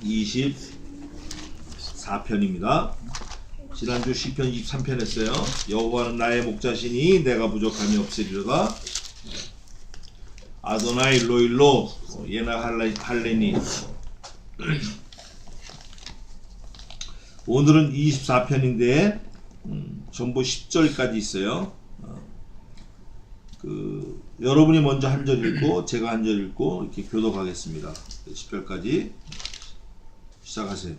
24편입니다. 지난주 시편 23편 했어요. 여호와는 나의 목자시니 내가 부족함이 없으리로다. 아도나이 일로 예나 할레니. 오늘은 24편인데 전부 10절까지 있어요. 여러분이 먼저 한 절 읽고 제가 한 절 읽고 이렇게 교독하겠습니다. 10절까지 시작하세요.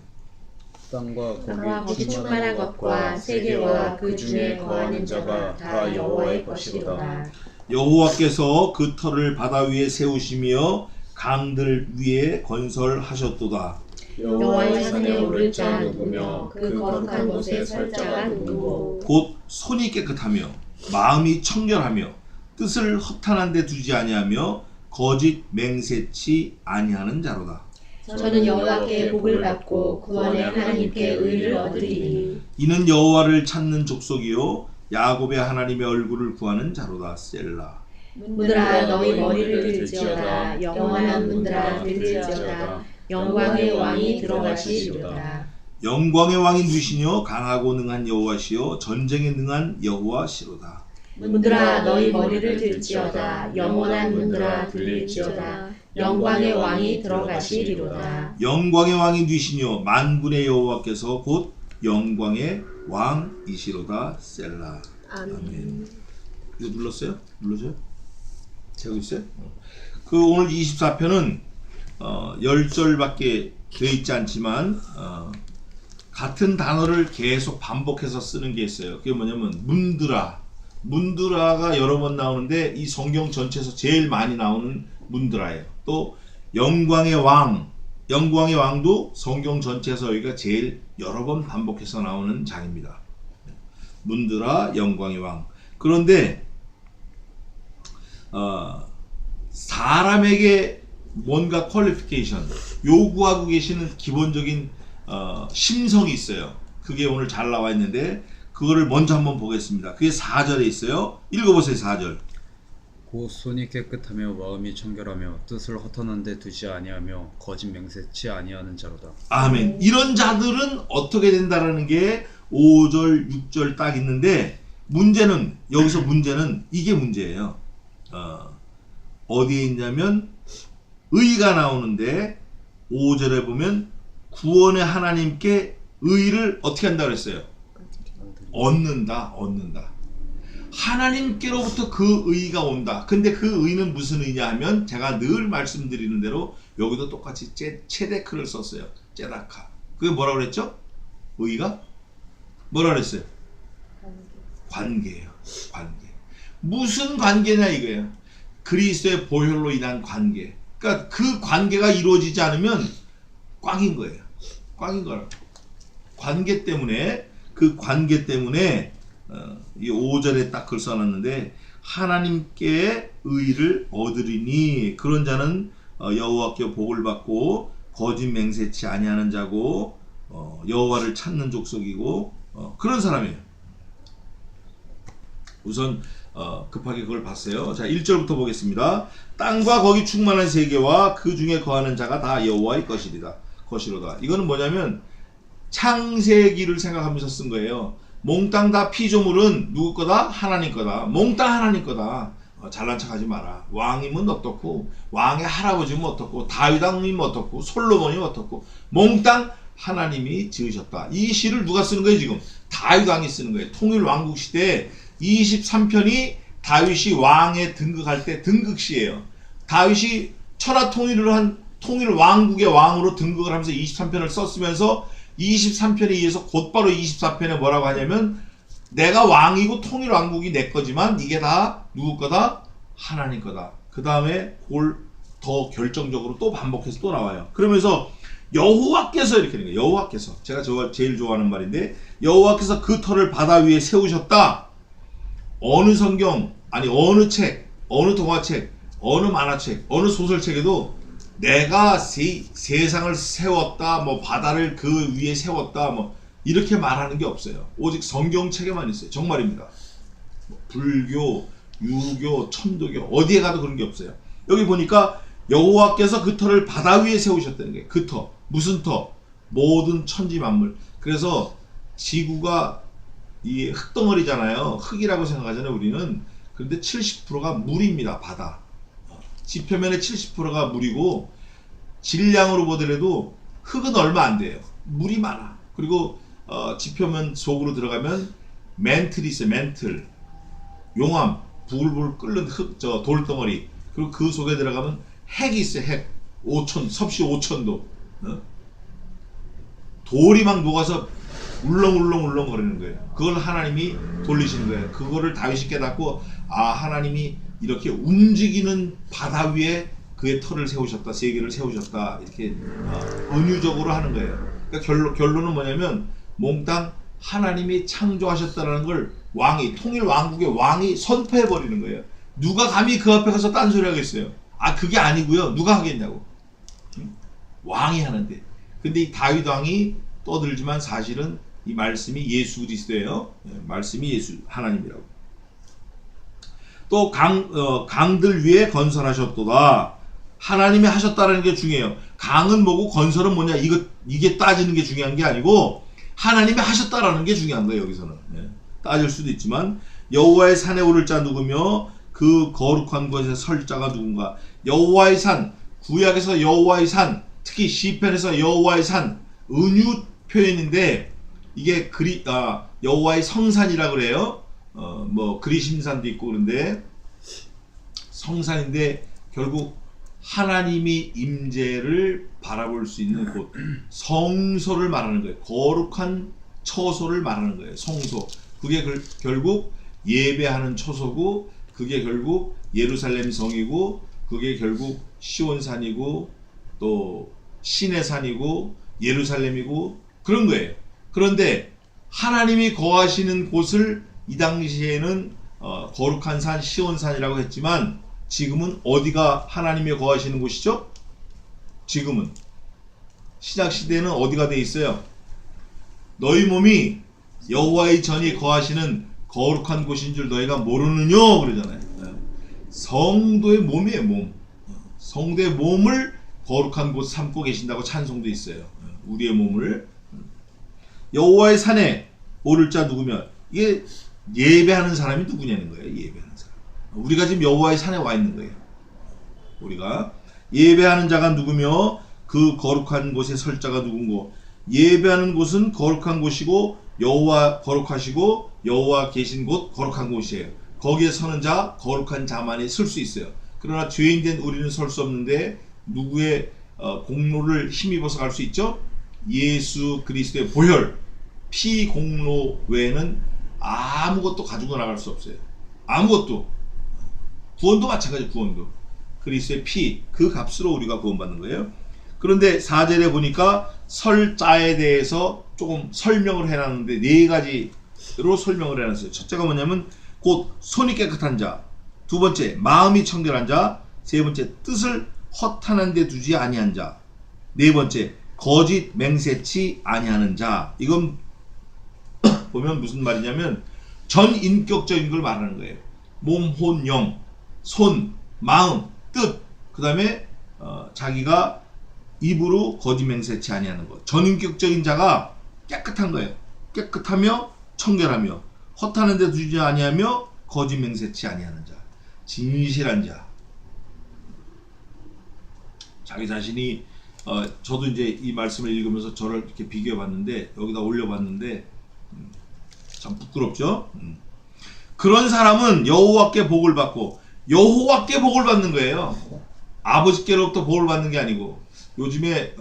땅과 거기 충만한 것과 세계와 그 중에 거하는 자가 다 여호와의 것이로다. 여호와께서 그 터를 바다 위에 세우시며 강들 위에 건설하셨도다. 여호와의 산에 오를 자 누구며 그 거룩한 곳에 설 자가 누구고 곧 손이 깨끗하며 마음이 청결하며 뜻을 허탄한 데 두지 아니하며 거짓 맹세치 아니하는 자로다. 저는 여호와께 복을 받고 구원의 하나님께 의를 얻으리니 이는 여호와를 찾는 족속이요 야곱의 하나님의 얼굴을 구하는 자로다. 셀라. 문들아 너희 머리를 들지어다. 영원한 문들아 들지어다. 영광의 왕이 들어가시리로다. 영광의 왕이 누시며 강하고 능한 여호와시요 전쟁에 능한 여호와시로다. 문들아 너희 머리를 들지어다. 영원한 문들아 들릴지어다. 영광의 왕이 들어가시리로다. 영광의 왕이 누시며 만군의 여호와께서 곧 영광의 왕이시로다. 셀라. 아멘. 이거 눌렀어요? 눌러줘요? 되고 있어요? 오늘 24편은 10절밖에 되어 있지 않지만 같은 단어를 계속 반복해서 쓰는 게 있어요. 그게 뭐냐면 문드라가 여러 번 나오는데 이 성경 전체에서 제일 많이 나오는 문드라예요. 또 영광의 왕도 성경 전체에서 여기가 제일 여러 번 반복해서 나오는 장입니다. 문드라, 영광의 왕. 그런데 사람에게 뭔가 퀄리피케이션 요구하고 계시는 기본적인 심성이 있어요. 그게 오늘 잘 나와 있는데 그거를 먼저 한번 보겠습니다. 그게 4절에 있어요. 읽어보세요. 4절. 곧 손이 깨끗하며 마음이 청결하며 뜻을 허탄한 데 두지 아니하며 거짓 맹세치 아니하는 자로다. 아멘. 이런 자들은 어떻게 된다라는 게 5절, 6절 딱 있는데 여기서 문제는 이게 문제예요. 어디에 있냐면 의가 나오는데 5절에 보면 구원의 하나님께 의를 어떻게 한다고 그랬어요? 얻는다. 하나님께로부터 그 의가 온다. 근데 그 의는 무슨 의냐 하면 제가 늘 말씀드리는 대로 여기도 똑같이 체데크를 썼어요. 체다카. 그게 뭐라고 그랬죠? 의가? 뭐라고 그랬어요? 관계예요. 관계. 무슨 관계냐 이거예요. 그리스도의 보혈로 인한 관계. 그러니까 그 관계가 이루어지지 않으면 꽝인 거예요. 꽝인 거라고. 그 관계 때문에 이 5절에 딱 글 써놨는데 하나님께 의를 얻으리니 그런 자는 여호와께 복을 받고 거짓 맹세치 아니하는 자고 여호와를 찾는 족속이고 그런 사람이에요. 우선 급하게 그걸 봤어요. 자, 1절부터 보겠습니다. 땅과 거기 충만한 세계와 그 중에 거하는 자가 다 여호와의 것이로다. 이거는 뭐냐면 창세기를 생각하면서 쓴 거예요. 몽땅 다 피조물은 누구 거다? 하나님 거다. 몽땅 하나님 거다. 잘난 척하지 마라. 왕이면 어떻고 왕의 할아버지면 어떻고 다윗 왕이면 어떻고 솔로몬이면 어떻고 몽땅 하나님이 지으셨다. 이 시를 누가 쓰는 거예요 지금? 다윗 왕이 쓰는 거예요. 통일 왕국 시대에 23편이 다윗이 왕에 등극할 때 등극시예요. 다윗이 천하 통일을 한 통일 왕국의 왕으로 등극을 하면서 23편을 썼으면서 23편에 이어서 곧바로 24편에 뭐라고 하냐면 내가 왕이고 통일 왕국이 내 거지만 이게 다 누구 거다? 하나님 거다. 그 다음에 그걸 더 결정적으로 또 반복해서 또 나와요. 그러면서 여호와께서 이렇게 되는 거예요. 여호와께서. 제가 제일 좋아하는 말인데 여호와께서 그 터를 바다 위에 세우셨다. 어느 성경, 아니 어느 책, 어느 동화책, 어느 만화책, 어느 소설책에도 내가 세상을 세웠다, 뭐 바다를 그 위에 세웠다, 뭐 이렇게 말하는 게 없어요. 오직 성경책에만 있어요. 정말입니다. 불교, 유교, 천도교 어디에 가도 그런 게 없어요. 여기 보니까 여호와께서 그 터를 바다 위에 세우셨다는 거예요. 그 터. 무슨 터? 모든 천지 만물. 그래서 지구가 이 흙덩어리잖아요. 흙이라고 생각하잖아요, 우리는. 그런데 70%가 물입니다. 바다. 지표면의 70%가 물이고 질량으로 보더라도 흙은 얼마 안 돼요. 물이 많아. 그리고 지표면 속으로 들어가면 맨틀이 있어요. 맨틀. 용암. 부글부글 끓는 돌덩어리. 그리고 그 속에 들어가면 핵이 있어요. 핵. 5천, 섭씨 5천도. 돌이 막 녹아서 울렁울렁 거리는 거예요. 그걸 하나님이 돌리시는 거예요. 그거를 다윗이 깨닫고 하나님이 이렇게 움직이는 바다 위에 그의 터를 세우셨다. 세계를 세우셨다. 이렇게 은유적으로 하는 거예요. 그러니까 결론은 뭐냐면 몽땅 하나님이 창조하셨다는 걸 왕이, 통일 왕국의 왕이 선포해 버리는 거예요. 누가 감히 그 앞에 가서 딴소리 하겠어요? 그게 아니고요. 누가 하겠냐고. 왕이 하는데. 근데 이 다윗 왕이 떠들지만 사실은 이 말씀이 예수 그리스도예요. 말씀이 예수 하나님이라고. 또 강들 위에 건설하셨도다. 하나님이 하셨다라는 게 중요해요. 강은 뭐고 건설은 뭐냐, 이게 따지는 게 중요한 게 아니고 하나님이 하셨다라는 게 중요한 거예요. 여기서는 따질 수도 있지만 여호와의 산에 오를 자 누구며 그 거룩한 곳에 설 자가 누군가. 여호와의 산, 구약에서 여호와의 산, 특히 시편에서 여호와의 산, 은유 표현인데 이게 여호와의 성산이라 그래요. 뭐 그리심산도 있고 그런데 성산인데 결국 하나님이 임재를 바라볼 수 있는 곳, 성소를 말하는 거예요. 거룩한 처소를 말하는 거예요. 성소. 그게 결국 예배하는 처소고, 그게 결국 예루살렘 성이고, 그게 결국 시온산이고, 또 신의 산이고, 예루살렘이고 그런 거예요. 그런데 하나님이 거하시는 곳을 이 당시에는 거룩한 산 시온산이라고 했지만 지금은 어디가 하나님이 거하시는 곳이죠? 지금은 신약시대는 어디가 돼 있어요? 너희 몸이 여호와의 전이 거하시는 거룩한 곳인 줄 너희가 모르느뇨 그러잖아요. 성도의 몸이에요. 몸. 성도의 몸을 거룩한 곳 삼고 계신다고 찬송도 있어요. 우리의 몸을. 여호와의 산에 오를 자 누구며, 이게 예배하는 사람이 누구냐는 거예요. 예배하는 사람. 우리가 지금 여호와의 산에 와 있는 거예요. 우리가 예배하는 자가 누구며 그 거룩한 곳에 설 자가 누군고. 예배하는 곳은 거룩한 곳이고 여호와 거룩하시고 여호와 계신 곳 거룩한 곳이에요. 거기에 서는 자, 거룩한 자만이 설 수 있어요. 그러나 죄인된 우리는 설 수 없는데 누구의 공로를 힘입어서 갈 수 있죠? 예수 그리스도의 보혈, 피 공로 외에는 아무것도 가지고 나갈 수 없어요. 아무것도. 구원도 마찬가지. 구원도 그리스도의 피, 그 값으로 우리가 구원받는 거예요. 그런데 4절에 보니까 설자에 대해서 조금 설명을 해놨는데 4가지로 설명을 해놨어요. 첫째가 뭐냐면 곧 손이 깨끗한 자, 두 번째 마음이 청결한 자, 세 번째 뜻을 허탄한 데 두지 아니한 자, 네 번째 거짓 맹세치 아니하는 자. 이건 보면 무슨 말이냐면 전인격적인 걸 말하는 거예요. 몸, 혼, 영, 손, 마음, 뜻, 그 다음에 자기가 입으로 거짓 맹세치 아니하는 것. 전인격적인 자가 깨끗한 거예요. 깨끗하며 청결하며 허탄한 데 두지 아니하며 거짓 맹세치 아니하는 자. 진실한 자. 자기 자신이 저도 이제 이 말씀을 읽으면서 저를 이렇게 비교해 봤는데, 여기다 올려 봤는데 참 부끄럽죠? 그런 사람은 여호와께 복을 받고, 여호와께 복을 받는 거예요. 아버지께로부터 복을 받는 게 아니고. 요즘에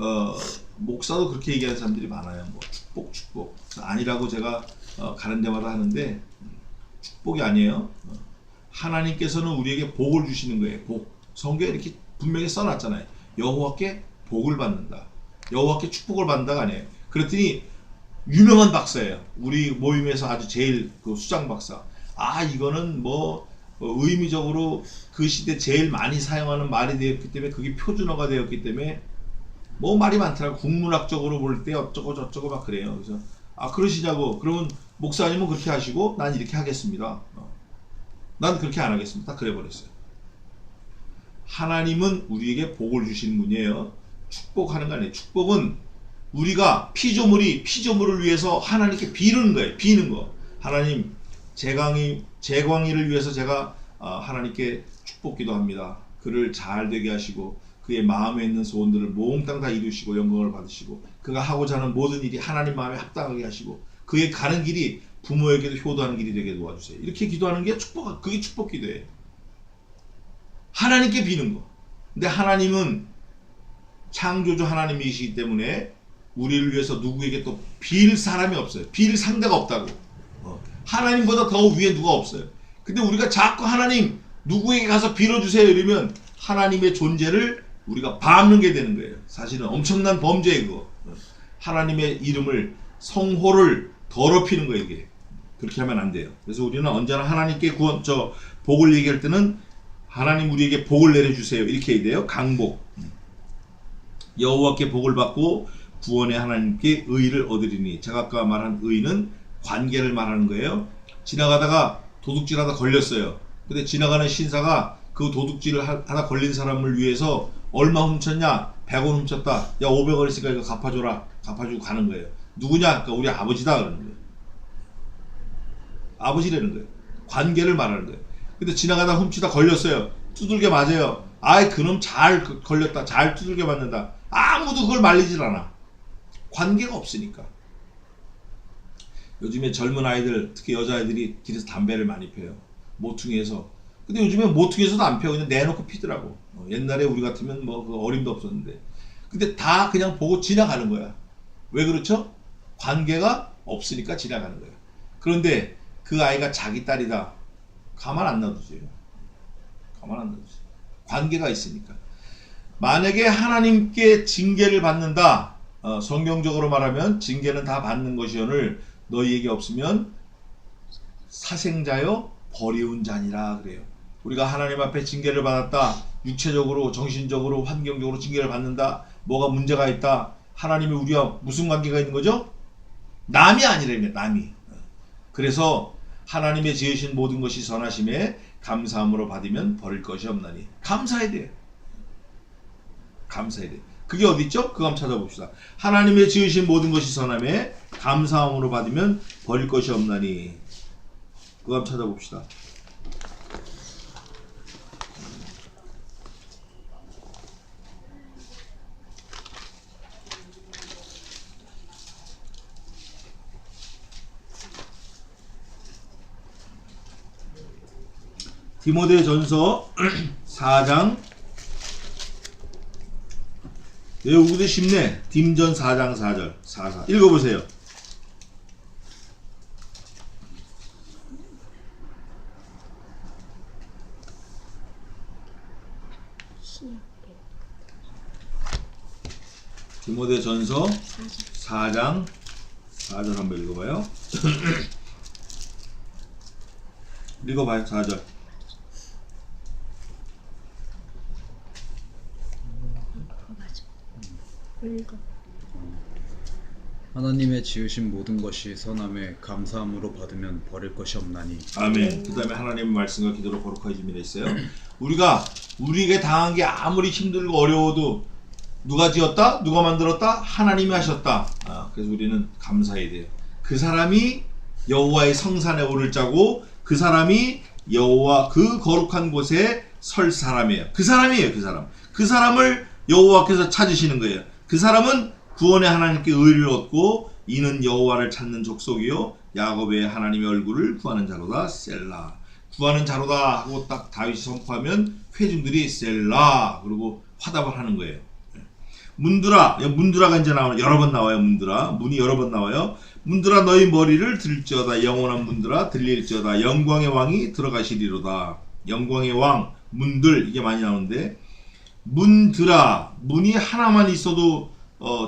목사도 그렇게 얘기하는 사람들이 많아요. 뭐 축복 아니라고 제가 가는 데마다 하는데, 축복이 아니에요. 하나님께서는 우리에게 복을 주시는 거예요. 복. 성경에 이렇게 분명히 써놨잖아요. 여호와께 복을 받는다. 여호와께 축복을 받는다가 아니에요. 그랬더니 유명한 박사예요. 우리 모임에서 아주 제일 그 수장 박사. 이거는 뭐 의미적으로 그 시대 제일 많이 사용하는 말이 되었기 때문에, 그게 표준어가 되었기 때문에 뭐 말이 많더라고. 국문학적으로 볼 때 어쩌고 저쩌고 막 그래요. 그래서 그러시냐고. 그러면 목사님은 그렇게 하시고 난 이렇게 하겠습니다. 난 그렇게 안 하겠습니다. 딱 그래 버렸어요. 하나님은 우리에게 복을 주시는 분이에요. 축복하는 거 아니에요. 축복은 우리가 피조물을 위해서 하나님께 비는 거예요. 비는 거. 하나님 재광이를 위해서 제가 하나님께 축복 기도합니다. 그를 잘 되게 하시고 그의 마음에 있는 소원들을 몽땅 다 이루시고 영광을 받으시고 그가 하고자 하는 모든 일이 하나님 마음에 합당하게 하시고 그의 가는 길이 부모에게도 효도하는 길이 되게 도와주세요. 이렇게 기도하는 게 그게 축복 기도예요. 하나님께 비는 거. 근데 하나님은 창조주 하나님이시기 때문에 우리를 위해서 누구에게 또 빌 사람이 없어요. 빌 상대가 없다고. 하나님보다 더 위에 누가 없어요. 근데 우리가 자꾸 하나님 누구에게 가서 빌어주세요 이러면 하나님의 존재를 우리가 밟는 게 되는 거예요. 사실은 엄청난 범죄예요. 그거. 하나님의 이름을 성호를 더럽히는 거예요. 이게. 그렇게 하면 안 돼요. 그래서 우리는 언제나 하나님께 복을 얘기할 때는 하나님 우리에게 복을 내려주세요 이렇게 해야 돼요. 강복. 여호와께 복을 받고 구원의 하나님께 의를 얻으리니. 제가 아까 말한 의는 관계를 말하는 거예요. 지나가다가 도둑질하다 걸렸어요. 근데 지나가는 신사가 그 도둑질을 하다 걸린 사람을 위해서 얼마 훔쳤냐? 100원 훔쳤다. 야 500원 있으니까 이거 갚아줘라. 갚아주고 가는 거예요. 누구냐? 그러니까 우리 아버지다 그러는 거예요. 아버지라는 거예요. 관계를 말하는 거예요. 근데 지나가다 훔치다 걸렸어요. 두들겨 맞아요. 아이 그놈 잘 걸렸다. 잘 두들겨 맞는다. 아무도 그걸 말리질 않아. 관계가 없으니까. 요즘에 젊은 아이들 특히 여자아이들이 길에서 담배를 많이 펴요. 모퉁이에서. 근데 요즘에 모퉁이에서도 안 펴. 그냥 내놓고 피더라고. 옛날에 우리 같으면 뭐 그 어림도 없었는데. 근데 다 그냥 보고 지나가는 거야. 왜 그렇죠? 관계가 없으니까 지나가는 거야. 그런데 그 아이가 자기 딸이다. 가만 안 놔두지. 가만 안 놔두지. 관계가 있으니까. 만약에 하나님께 징계를 받는다. 성경적으로 말하면 징계는 다 받는 것이오늘 너희에게 없으면 사생자여 버리운 자니라 그래요. 우리가 하나님 앞에 징계를 받았다. 육체적으로 정신적으로 환경적으로 징계를 받는다. 뭐가 문제가 있다. 하나님이 우리와 무슨 관계가 있는 거죠? 남이 아니라며 남이. 그래서 하나님의 지으신 모든 것이 선하심에 감사함으로 받으면 버릴 것이 없나니. 감사해야 돼요. 감사해야 돼요. 그게 어디 있죠? 그거 한번 찾아봅시다. 하나님의 지으신 모든 것이 선함에 감사함으로 받으면 버릴 것이 없나니. 그거 한번 찾아봅시다. 디모데전서 4장 외우기도 쉽네. 딤전 4장 4절 4 읽어보세요. 디모데전서 4장 4절 한번 읽어봐요. 읽어봐요. 4절. 하나님의 지으신 모든 것이 선함에 감사함으로 받으면 버릴 것이 없나니. 아멘. 그 다음에 하나님의 말씀과 기도로 거룩하여짐이 있어요. 우리가 우리에게 당한 게 아무리 힘들고 어려워도 누가 지었다? 누가 만들었다? 하나님이 하셨다. 그래서 우리는 감사해야 돼요. 그 사람이 여호와의 성산에 오를 자고 그 사람이 여호와 그 거룩한 곳에 설 사람이에요. 그 사람이에요. 그 사람. 그 사람을 여호와께서 찾으시는 거예요. 그 사람은 구원의 하나님께 의를 얻고 이는 여호와를 찾는 족속이요 야곱의 하나님의 얼굴을 구하는 자로다. 셀라. 구하는 자로다 하고 딱 다윗이 선포하면 회중들이 셀라 그러고 화답을 하는 거예요. 문드라. 문드라가 이제 여러 번 나와요. 문드라. 문이 여러 번 나와요. 문드라 너희 머리를 들지어다. 영원한 문드라 들릴지어다. 영광의 왕이 들어가시리로다. 영광의 왕 문들 이게 많이 나오는데 문드라 문이 하나만 있어도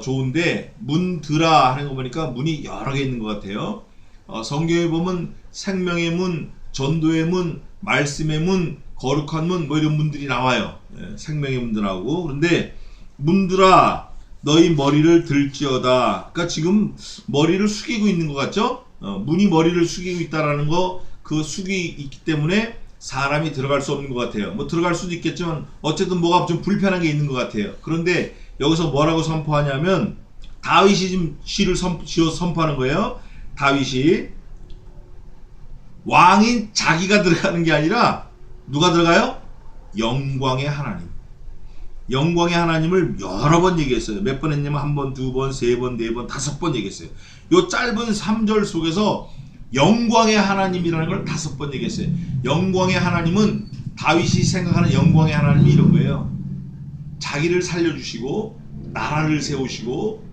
좋은데 문드라 하는 거 보니까 문이 여러 개 있는 것 같아요. 성경에 보면 생명의 문, 전도의 문, 말씀의 문, 거룩한 문 뭐 이런 문들이 나와요. 생명의 문도 나오고. 그런데 문드라 너희 머리를 들지어다. 그러니까 지금 머리를 숙이고 있는 것 같죠? 문이 머리를 숙이고 있다라는 거 그 숙이 있기 때문에 사람이 들어갈 수 없는 것 같아요. 뭐 들어갈 수도 있겠지만 어쨌든 뭐가 좀 불편한 게 있는 것 같아요. 그런데 여기서 뭐라고 선포하냐면 다윗이 지금 시를 지어서 선포하는 거예요. 다윗이 왕인 자기가 들어가는 게 아니라 누가 들어가요? 영광의 하나님. 영광의 하나님을 여러 번 얘기했어요. 몇 번 했냐면 한 번, 두 번, 세 번, 네 번, 다섯 번 얘기했어요. 요 짧은 3절 속에서 영광의 하나님이라는 걸 5번 얘기했어요. 영광의 하나님은 다윗이 생각하는 영광의 하나님이 이런 거예요. 자기를 살려주시고 나라를 세우시고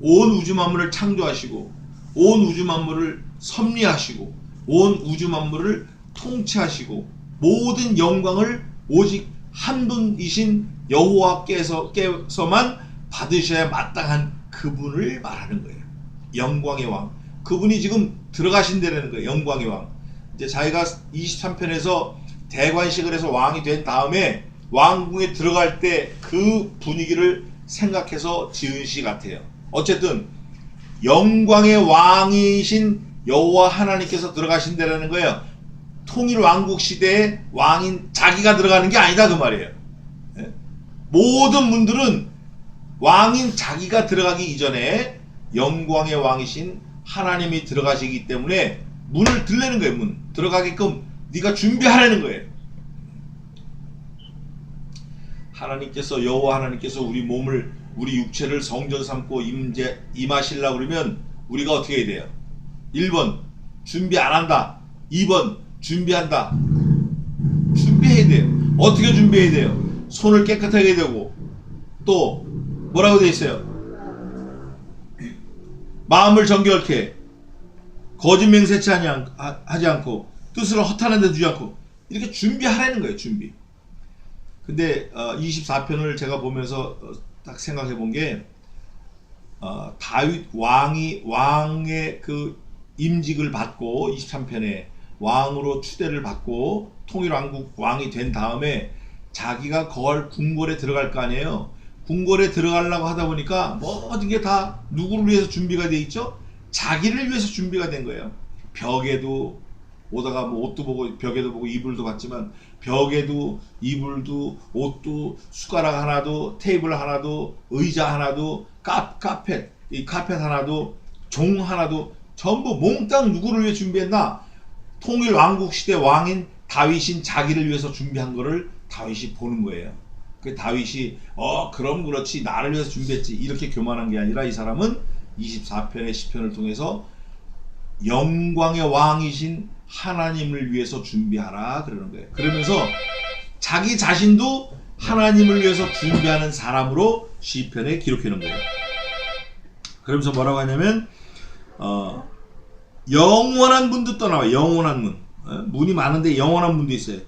온 우주 만물을 창조하시고 온 우주 만물을 섭리하시고 온 우주 만물을 통치하시고 모든 영광을 오직 한 분이신 여호와께서만 받으셔야 마땅한 그분을 말하는 거예요. 영광의 왕. 그분이 지금 들어가신다는 거예요. 영광의 왕. 이제 자기가 23편에서 대관식을 해서 왕이 된 다음에 왕궁에 들어갈 때 그 분위기를 생각해서 지은 시 같아요. 어쨌든 영광의 왕이신 여호와 하나님께서 들어가신다는 거예요. 통일 왕국 시대에 왕인 자기가 들어가는 게 아니다 그 말이에요. 예? 모든 분들은 왕인 자기가 들어가기 이전에 영광의 왕이신 하나님이 들어가시기 때문에 문을 들려는 거예요. 문 들어가게끔 네가 준비하라는 거예요. 하나님께서 여호와 하나님께서 우리 몸을 우리 육체를 성전 삼고 임하시려고 그러면 우리가 어떻게 해야 돼요? 1번 준비 안 한다. 2번 준비한다. 준비해야 돼요. 어떻게 준비해야 돼요? 손을 깨끗하게 해야 되고 또 뭐라고 되어 있어요? 마음을 정결케 거짓 맹세치 하지 않고 뜻을 허탄한 데 두지 않고 이렇게 준비하라는 거예요. 준비. 근데 24편을 제가 보면서 딱 생각해 본 게 다윗 왕의 그 임직을 받고 23편에 왕으로 추대를 받고 통일왕국 왕이 된 다음에 자기가 거할 궁궐에 들어갈 거 아니에요. 궁궐에 들어가려고 하다 보니까 모든 게 다 누구를 위해서 준비가 돼 있죠? 자기를 위해서 준비가 된 거예요. 벽에도 오다가 뭐 옷도 보고 벽에도 보고 이불도 봤지만 벽에도 이불도 옷도 숟가락 하나도 테이블 하나도 의자 하나도 카펫 하나도 종 하나도 전부 몽땅 누구를 위해 준비했나? 통일 왕국 시대 왕인 다윗인 자기를 위해서 준비한 거를 다윗이 보는 거예요. 그 다윗이 그럼 그렇지 나를 위해서 준비했지 이렇게 교만한 게 아니라 이 사람은 24편의 시편을 통해서 영광의 왕이신 하나님을 위해서 준비하라 그러는 거예요. 그러면서 자기 자신도 하나님을 위해서 준비하는 사람으로 시편에 기록해 놓은 거예요. 그러면서 뭐라고 하냐면 영원한 문도 떠나와. 영원한 문. 문이 많은데 영원한 문도 있어요.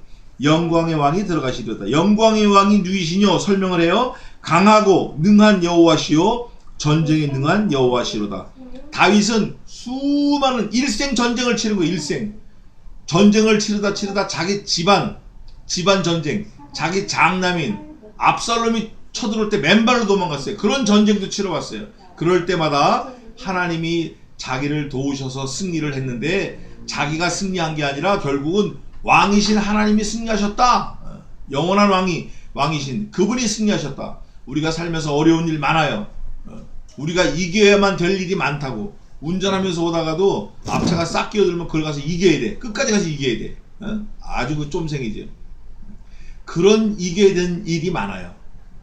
영광의 왕이 들어가시리로다. 영광의 왕이 누이시뇨? 설명을 해요. 강하고 능한 여호와시요 전쟁에 능한 여호와시로다. 다윗은 수많은 일생 전쟁을 치른 거예요. 일생 전쟁을 치르다 자기 집안 전쟁, 자기 장남인 압살롬이 쳐들어올 때 맨발로 도망갔어요. 그런 전쟁도 치러봤어요. 그럴 때마다 하나님이 자기를 도우셔서 승리를 했는데 자기가 승리한 게 아니라 결국은 왕이신 하나님이 승리하셨다. 영원한 왕이신 그분이 승리하셨다. 우리가 살면서 어려운 일 많아요. 우리가 이겨야만 될 일이 많다고. 운전하면서 오다가도 앞차가 싹 끼어들면 그걸 가서 이겨야 돼. 끝까지 가서 이겨야 돼. 아주 그 쫌생이죠. 그런 이겨야 되는 일이 많아요.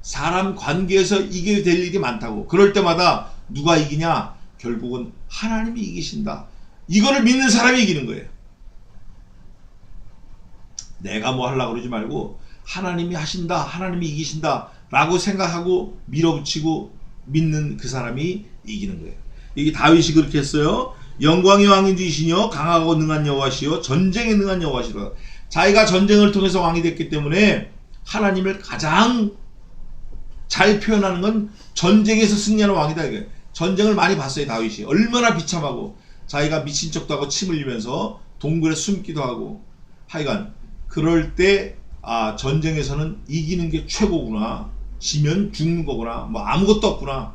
사람 관계에서 이겨야 될 일이 많다고. 그럴 때마다 누가 이기냐? 결국은 하나님이 이기신다. 이거를 믿는 사람이 이기는 거예요. 내가 뭐 하려고 그러지 말고 하나님이 하신다, 하나님이 이기신다 라고 생각하고 밀어붙이고 믿는 그 사람이 이기는 거예요. 이게 다윗이 그렇게 했어요. 영광의 왕인 주이시뇨 강하고 능한 여호와시요 전쟁에 능한 여호와시라. 자기가 전쟁을 통해서 왕이 됐기 때문에 하나님을 가장 잘 표현하는 건 전쟁에서 승리하는 왕이다. 이게 전쟁을 많이 봤어요. 다윗이 얼마나 비참하고 자기가 미친 척도 하고 침 흘리면서 동굴에 숨기도 하고 하여간 그럴 때 전쟁에서는 이기는 게 최고구나. 지면 죽는 거구나. 뭐 아무것도 없구나.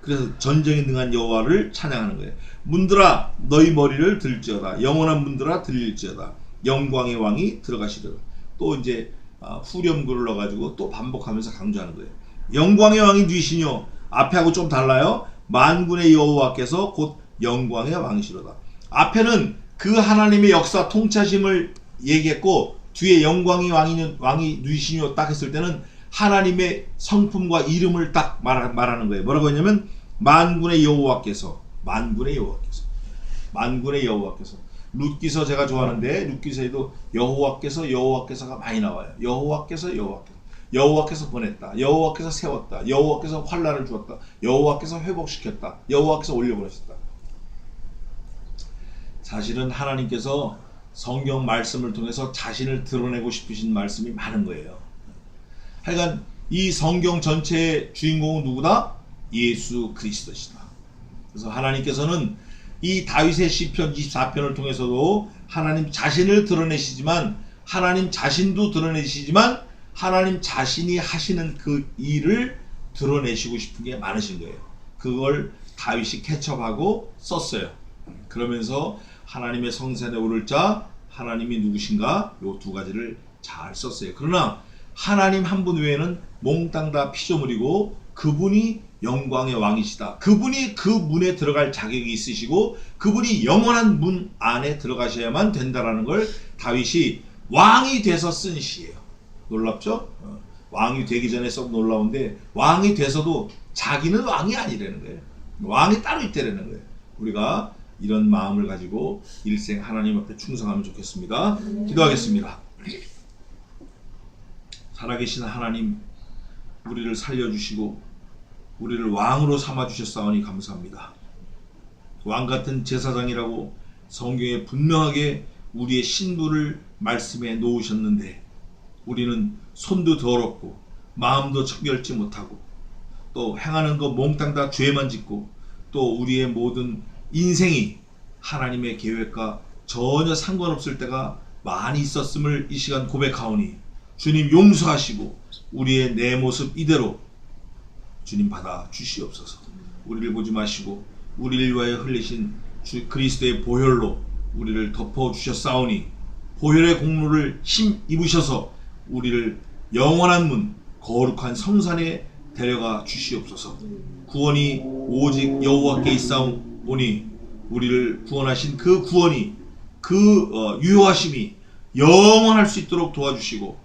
그래서 전쟁에 능한 여호와를 찬양하는 거예요. 문들아 너희 머리를 들지어다. 영원한 문들아 들릴지어다. 영광의 왕이 들어가시리라. 또 이제 후렴구를 넣어가지고 또 반복하면서 강조하는 거예요. 영광의 왕이 누이시뇨. 앞에하고 좀 달라요. 만군의 여호와께서 곧 영광의 왕이시로다. 앞에는 그 하나님의 역사 통치하심을 얘기했고, 뒤에 영광의 왕이 누이시뇨 딱 했을 때는 하나님의 성품과 이름을 딱 말하는 거예요. 뭐라고 했냐면 만군의 여호와께서, 만군의 여호와께서. 룻기서 제가 좋아하는데 룻기서에도 여호와께서가 많이 나와요. 여호와께서 보냈다, 여호와께서 세웠다, 여호와께서 환난을 주었다, 여호와께서 회복시켰다, 여호와께서 올려보내셨다. 사실은 하나님께서 성경 말씀을 통해서 자신을 드러내고 싶으신 말씀이 많은 거예요. 하여간 이 성경 전체의 주인공은 누구다? 예수 그리스도시다. 그래서 하나님께서는 이 다윗의 시편 24편을 통해서도 하나님 자신을 드러내시지만, 하나님 자신도 드러내시지만 하나님 자신이 하시는 그 일을 드러내시고 싶은 게 많으신 거예요. 그걸 다윗이 캐첩하고 썼어요. 그러면서 하나님의 성산에 오를 자, 하나님이 누구신가, 요 두 가지를 잘 썼어요. 그러나 하나님 한 분 외에는 몽땅 다 피조물이고, 그분이 영광의 왕이시다. 그분이 그 문에 들어갈 자격이 있으시고, 그분이 영원한 문 안에 들어가셔야만 된다라는 걸 다윗이 왕이 돼서 쓴 시예요. 놀랍죠? 왕이 되기 전에 썩 놀라운데, 왕이 돼서도 자기는 왕이 아니라는 거예요. 왕이 따로 있다라는 거예요. 우리가 이런 마음을 가지고 일생 하나님 앞에 충성하면 좋겠습니다. 기도하겠습니다. 살아계신 하나님, 우리를 살려주시고 우리를 왕으로 삼아주셨사오니 감사합니다. 왕같은 제사장이라고 성경에 분명하게 우리의 신분을 말씀해 놓으셨는데, 우리는 손도 더럽고 마음도 청결치 못하고 또 행하는 것 몽땅 다 죄만 짓고, 또 우리의 모든 인생이 하나님의 계획과 전혀 상관없을 때가 많이 있었음을 이 시간 고백하오니, 주님 용서하시고 우리의 내 모습 이대로 주님 받아 주시옵소서. 우리를 보지 마시고 우리를 위하여 흘리신 주 그리스도의 보혈로 우리를 덮어 주셨사오니, 보혈의 공로를 힘 입으셔서 우리를 영원한 문 거룩한 성산에 데려가 주시옵소서. 구원이 오직 여호와께 있사오니, 우리를 구원하신 그 구원이, 그 유효하심이 영원할 수 있도록 도와주시고,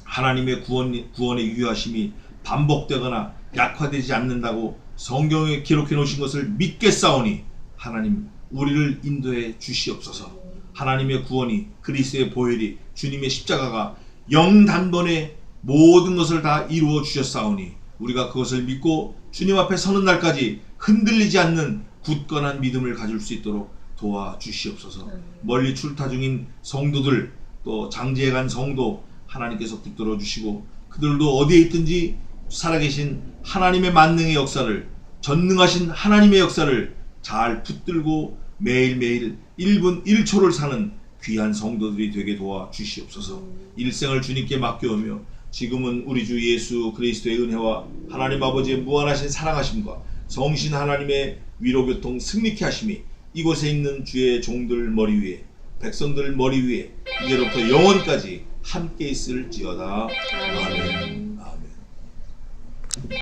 하나님의 구원의 유효하심이 반복되거나 약화되지 않는다고 성경에 기록해 놓으신 것을 믿겠사오니, 하나님 우리를 인도해 주시옵소서. 하나님의 구원이, 그리스도의 보혈이, 주님의 십자가가 영단번에 모든 것을 다 이루어 주셨사오니, 우리가 그것을 믿고 주님 앞에 서는 날까지 흔들리지 않는 굳건한 믿음을 가질 수 있도록 도와주시옵소서. 멀리 출타 중인 성도들, 또 장지에 간 성도 하나님께서 붙들어 주시고, 그들도 어디에 있든지 살아계신 하나님의 만능의 역사를, 전능하신 하나님의 역사를 잘 붙들고 매일매일 1분 1초를 사는 귀한 성도들이 되게 도와주시옵소서. 일생을 주님께 맡겨오며, 지금은 우리 주 예수 그리스도의 은혜와 하나님 아버지의 무한하신 사랑하심과 성신 하나님의 위로교통 승리케 하심이 이곳에 있는 주의 종들 머리 위에, 백성들 머리 위에 이제로부터 영원까지 함께 있을지어다. 아멘.